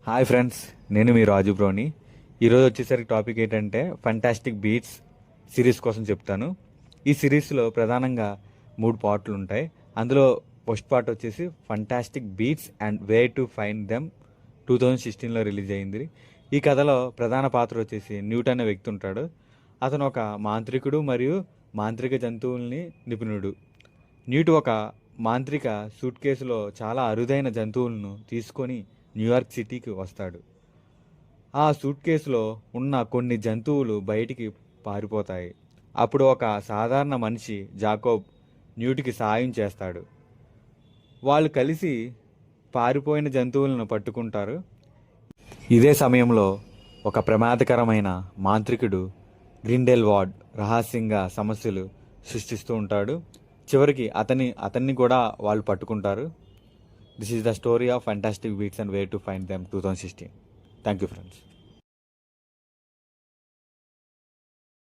Hi friends, నేను మీ రాజు బ్రోని. ఈరోజు వచ్చేసరికి టాపిక్ ఏంటంటే ఫంటాస్టిక్ బీట్స్ సిరీస్ కోసం చెప్తాను. ఈ సిరీస్లో ప్రధానంగా 3 పార్ట్లు ఉంటాయి. అందులో ఫస్ట్ పార్ట్ వచ్చేసి fantastic beasts and where to find them 2016లో రిలీజ్ అయింది. ఈ కథలో ప్రధాన పాత్ర వచ్చేసి న్యూట్ అనే వ్యక్తి ఉంటాడు. అతను ఒక మాంత్రికుడు మరియు మాంత్రిక జంతువుల్ని నిపుణుడు. న్యూట్ ఒక మాంత్రిక సూట్ కేసులో చాలా అరుదైన జంతువులను తీసుకొని న్యూయార్క్ సిటీకి వస్తాడు. ఆ సూట్ కేసులో ఉన్న కొన్ని జంతువులు బయటికి పారిపోతాయి. అప్పుడు ఒక సాధారణ మనిషి జాకోబ్ న్యూట్కి సాయం చేస్తాడు. వాళ్ళు కలిసి పారిపోయిన జంతువులను పట్టుకుంటారు. ఇదే సమయంలో ఒక ప్రమాదకరమైన మాంత్రికుడు గ్రిండెల్వాల్డ్ రహస్యంగా సమస్యలు సృష్టిస్తూ ఉంటాడు. చివరికి అతన్ని కూడా వాళ్ళు పట్టుకుంటారు. This is the story of Fantastic Beasts and Where to Find Them 2016. Thank you, friends.